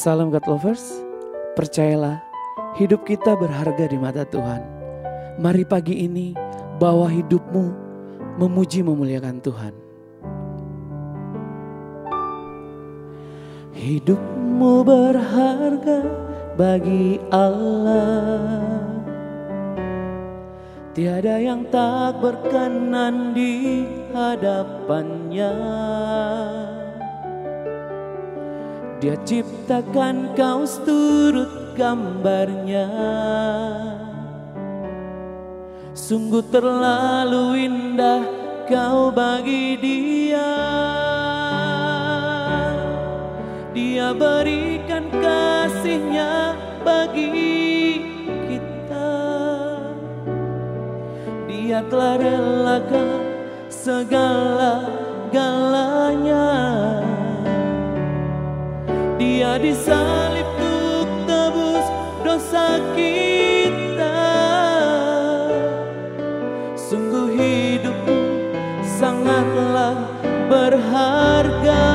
Salam God Lovers, percayalah hidup kita berharga di mata Tuhan. Mari pagi ini bawa hidupmu memuji memuliakan Tuhan. Hidupmu berharga bagi Allah. Tiada yang tak berkenan di hadapannya. Dia ciptakan kau seturut gambarnya. Sungguh terlalu indah kau bagi dia. Dia berikan kasihnya bagi kita. Dia telah relakan segala-galanya. Dia disalib untuk tebus dosa kita. Sungguh hidupmu sangatlah berharga.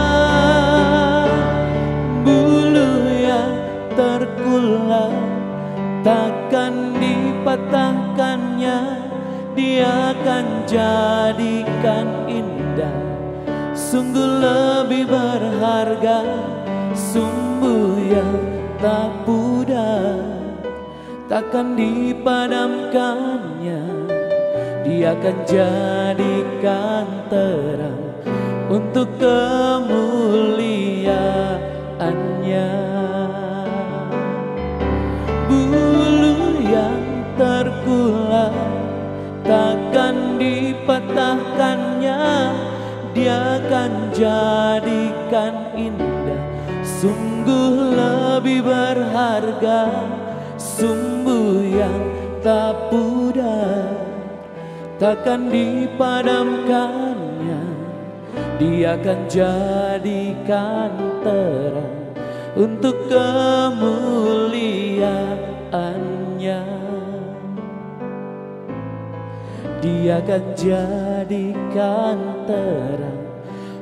Bulu yang terkulai takkan dipatahkannya. Dia akan jadikan indah. Sungguh lebih berharga sumbu yang tak pudar, takkan dipadamkannya. Dia akan jadikan terang untuk kemuliaannya. Bulu yang terkulai takkan dipatahkannya. Dia akan jadikan indah. Sungguh lebih berharga sumbu yang tak pudar, takkan dipadamkannya. Dia akan jadikan terang untuk kemuliaannya. Dia akan jadikan terang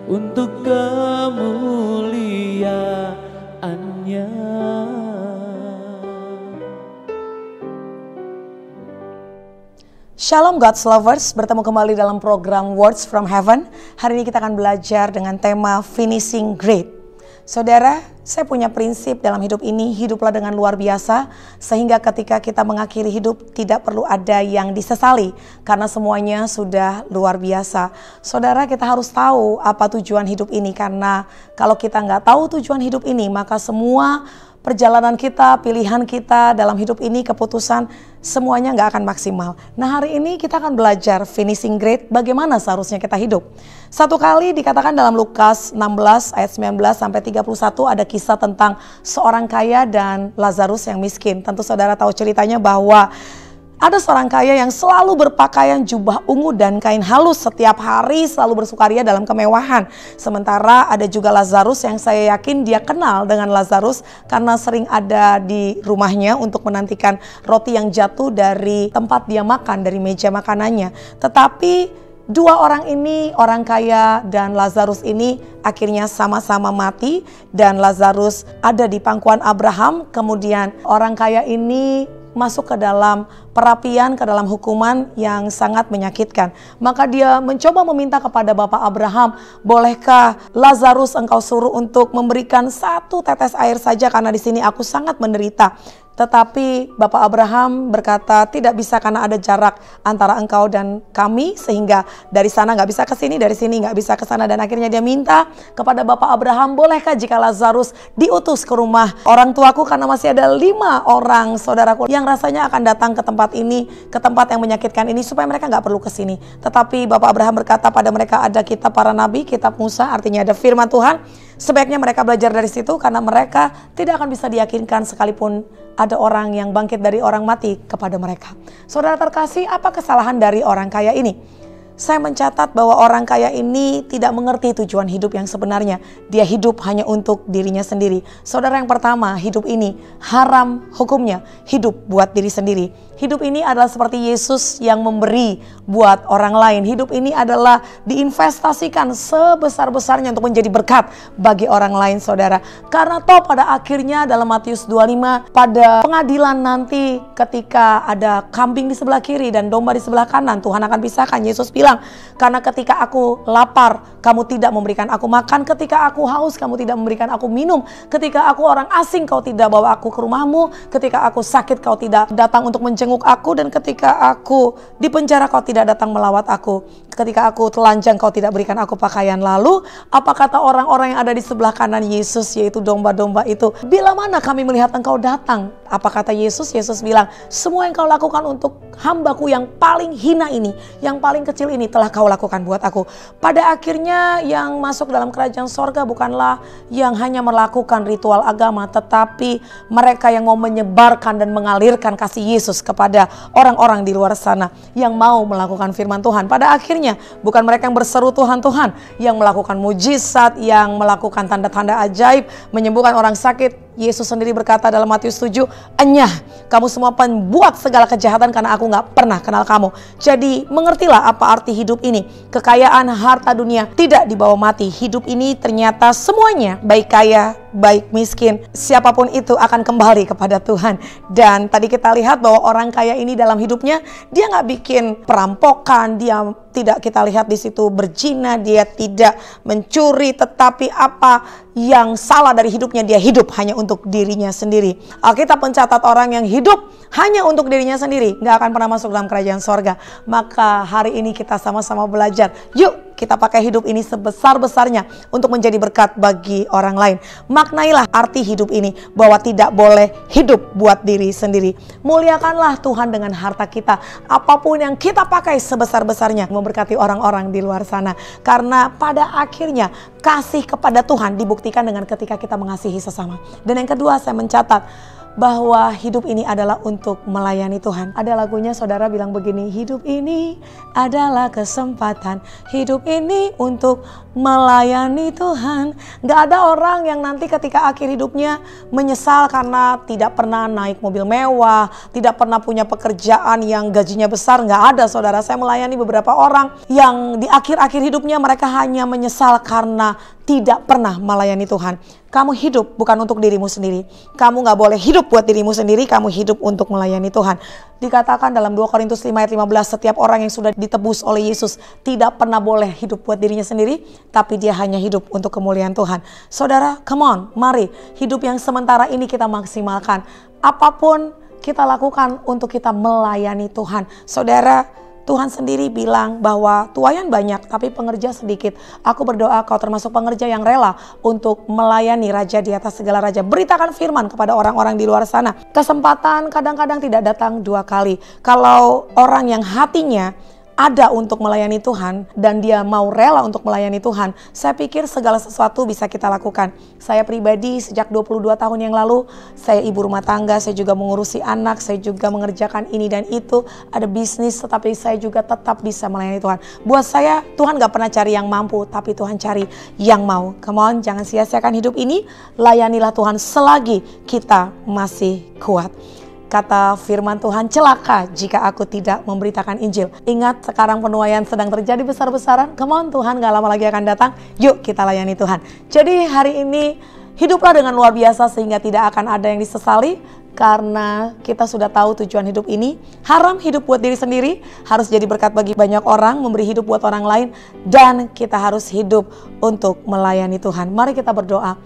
untuk kemuliaannya. Shalom God's Lovers, bertemu kembali dalam program Words from Heaven. Hari ini kita akan belajar dengan tema Finishing Great. Saudara, saya punya prinsip dalam hidup ini, hiduplah dengan luar biasa, sehingga ketika kita mengakhiri hidup tidak perlu ada yang disesali, karena semuanya sudah luar biasa. Saudara, kita harus tahu apa tujuan hidup ini, karena kalau kita nggak tahu tujuan hidup ini, maka semua perjalanan kita, pilihan kita dalam hidup ini, keputusan, semuanya nggak akan maksimal. Nah, hari ini kita akan belajar finishing grade, bagaimana seharusnya kita hidup. Satu kali dikatakan dalam Lukas 16 ayat 19 sampai 31 ada kisah tentang seorang kaya dan Lazarus yang miskin. Tentu saudara tahu ceritanya bahwa ada seorang kaya yang selalu berpakaian jubah ungu dan kain halus, setiap hari selalu bersukaria dalam kemewahan. Sementara ada juga Lazarus yang saya yakin dia kenal dengan Lazarus karena sering ada di rumahnya untuk menantikan roti yang jatuh dari tempat dia makan, dari meja makanannya. Tetapi dua orang ini, orang kaya dan Lazarus ini akhirnya sama-sama mati, dan Lazarus ada di pangkuan Abraham. Kemudian orang kaya ini masuk ke dalam perapian, ke dalam hukuman yang sangat menyakitkan. Maka dia mencoba meminta kepada Bapak Abraham, bolehkah Lazarus engkau suruh untuk memberikan satu tetes air saja, karena di sini aku sangat menderita. Tetapi Bapak Abraham berkata, tidak bisa karena ada jarak antara engkau dan kami, sehingga dari sana nggak bisa ke sini, dari sini nggak bisa ke sana. Dan akhirnya dia minta kepada Bapak Abraham, bolehkah jika Lazarus diutus ke rumah orang tuaku, karena masih ada 5 orang saudaraku yang rasanya akan datang ke tempat ini, ke tempat yang menyakitkan ini, supaya mereka nggak perlu ke sini. Tetapi Bapak Abraham berkata pada mereka, ada kitab para nabi, kitab Musa, artinya ada firman Tuhan. Sebaiknya mereka belajar dari situ, karena mereka tidak akan bisa diyakinkan sekalipun ada orang yang bangkit dari orang mati kepada mereka. Saudara terkasih, apa kesalahan dari orang kaya ini? Saya mencatat bahwa orang kaya ini tidak mengerti tujuan hidup yang sebenarnya. Dia hidup hanya untuk dirinya sendiri. Saudara, yang pertama, hidup ini haram hukumnya, hidup buat diri sendiri. Hidup ini adalah seperti Yesus yang memberi buat orang lain. Hidup ini adalah diinvestasikan sebesar-besarnya untuk menjadi berkat bagi orang lain, saudara. Karena toh pada akhirnya dalam Matius 25, pada pengadilan nanti ketika ada kambing di sebelah kiri dan domba di sebelah kanan, Tuhan akan pisahkan. Yesus bilang, karena ketika aku lapar, kamu tidak memberikan aku makan. Ketika aku haus, kamu tidak memberikan aku minum. Ketika aku orang asing, kau tidak bawa aku ke rumahmu. Ketika aku sakit, kau tidak datang untuk menjenguk aku. Dan ketika aku di penjara, kau tidak datang melawat aku. Ketika aku telanjang, kau tidak berikan aku pakaian. Lalu apa kata orang-orang yang ada di sebelah kanan Yesus, yaitu domba-domba itu? Bila mana kami melihat engkau datang? Apa kata Yesus? Yesus bilang, semua yang kau lakukan untuk hambaku yang paling hina ini, yang paling kecil ini, telah kau lakukan buat aku. Pada akhirnya yang masuk dalam kerajaan sorga bukanlah yang hanya melakukan ritual agama, tetapi mereka yang mau menyebarkan dan mengalirkan kasih Yesus kepada orang-orang di luar sana yang mau melakukan firman Tuhan. Pada akhirnya bukan mereka yang berseru Tuhan, Tuhan, yang melakukan mujizat, yang melakukan tanda-tanda ajaib, menyembuhkan orang sakit. Yesus sendiri berkata dalam Matius 7, enyah, kamu semua pembuat segala kejahatan, karena aku gak pernah kenal kamu. Jadi mengertilah apa arti hidup ini. Kekayaan harta dunia tidak dibawa mati. Hidup ini ternyata semuanya, baik kaya, baik miskin, siapapun itu akan kembali kepada Tuhan. Dan tadi kita lihat bahwa orang kaya ini dalam hidupnya, dia gak bikin perampokan, dia tidak kita lihat di situ berzina, dia tidak mencuri, tetapi apa yang salah dari hidupnya, dia hidup hanya untuk dirinya sendiri. Alkitab mencatat orang yang hidup hanya untuk dirinya sendiri gak akan pernah masuk dalam kerajaan sorga. Maka hari ini kita sama-sama belajar, yuk kita pakai hidup ini sebesar-besarnya untuk menjadi berkat bagi orang lain. Maknailah arti hidup ini, bahwa tidak boleh hidup buat diri sendiri. Muliakanlah Tuhan dengan harta kita. Apapun yang kita pakai sebesar-besarnya memberkati orang-orang di luar sana. Karena pada akhirnya kasih kepada Tuhan dibuktikan dengan ketika kita mengasihi sesama. Dan yang kedua, saya mencatat bahwa hidup ini adalah untuk melayani Tuhan. Ada lagunya, saudara bilang begini, hidup ini adalah kesempatan, hidup ini untuk melayani Tuhan. Gak ada orang yang nanti ketika akhir hidupnya menyesal karena tidak pernah naik mobil mewah, tidak pernah punya pekerjaan yang gajinya besar. Gak ada, saudara. Saya melayani beberapa orang yang di akhir-akhir hidupnya mereka hanya menyesal karena tidak pernah melayani Tuhan. Kamu hidup bukan untuk dirimu sendiri. Kamu gak boleh hidup buat dirimu sendiri, kamu hidup untuk melayani Tuhan. Dikatakan dalam 2 Korintus 5 ayat 15, setiap orang yang sudah ditebus oleh Yesus tidak pernah boleh hidup buat dirinya sendiri, tapi dia hanya hidup untuk kemuliaan Tuhan. Saudara, come on, mari hidup yang sementara ini kita maksimalkan. Apapun kita lakukan untuk kita melayani Tuhan. Saudara, Tuhan sendiri bilang bahwa tuaian banyak tapi pengerja sedikit. Aku berdoa kau termasuk pengerja yang rela untuk melayani Raja di atas segala raja. Beritakan firman kepada orang-orang di luar sana. Kesempatan kadang-kadang tidak datang 2 kali. Kalau orang yang hatinya ada untuk melayani Tuhan dan dia mau rela untuk melayani Tuhan, saya pikir segala sesuatu bisa kita lakukan. Saya pribadi sejak 22 tahun yang lalu, saya ibu rumah tangga, saya juga mengurusi anak, saya juga mengerjakan ini dan itu, ada bisnis, tetapi saya juga tetap bisa melayani Tuhan. Buat saya, Tuhan gak pernah cari yang mampu, tapi Tuhan cari yang mau. Come on, jangan sia-siakan hidup ini, layanilah Tuhan selagi kita masih kuat. Kata firman Tuhan, celaka jika aku tidak memberitakan Injil. Ingat, sekarang penuaian sedang terjadi besar-besaran. Come on, Tuhan gak lama lagi akan datang. Yuk kita layani Tuhan. Jadi hari ini hiduplah dengan luar biasa sehingga tidak akan ada yang disesali. Karena kita sudah tahu tujuan hidup ini. Haram hidup buat diri sendiri, harus jadi berkat bagi banyak orang, memberi hidup buat orang lain. Dan kita harus hidup untuk melayani Tuhan. Mari kita berdoa.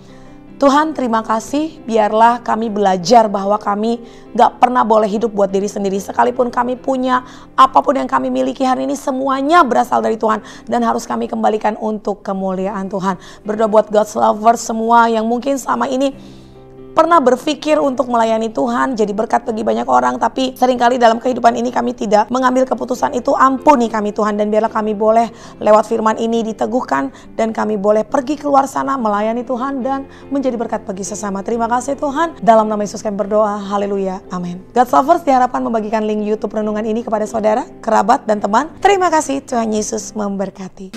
Tuhan, terima kasih, biarlah kami belajar bahwa kami gak pernah boleh hidup buat diri sendiri. Sekalipun kami punya apapun yang kami miliki hari ini, semuanya berasal dari Tuhan. Dan harus kami kembalikan untuk kemuliaan Tuhan. Berdoa buat God's lovers semua yang mungkin sama ini pernah berpikir untuk melayani Tuhan, jadi berkat bagi banyak orang, tapi seringkali dalam kehidupan ini kami tidak mengambil keputusan itu. Ampuni kami Tuhan, dan biarlah kami boleh lewat firman ini diteguhkan, dan kami boleh pergi keluar sana melayani Tuhan dan menjadi berkat bagi sesama. Terima kasih Tuhan, dalam nama Yesus kami berdoa, haleluya, amin. God's lovers diharapkan membagikan link YouTube renungan ini kepada saudara, kerabat, dan teman. Terima kasih, Tuhan Yesus memberkati.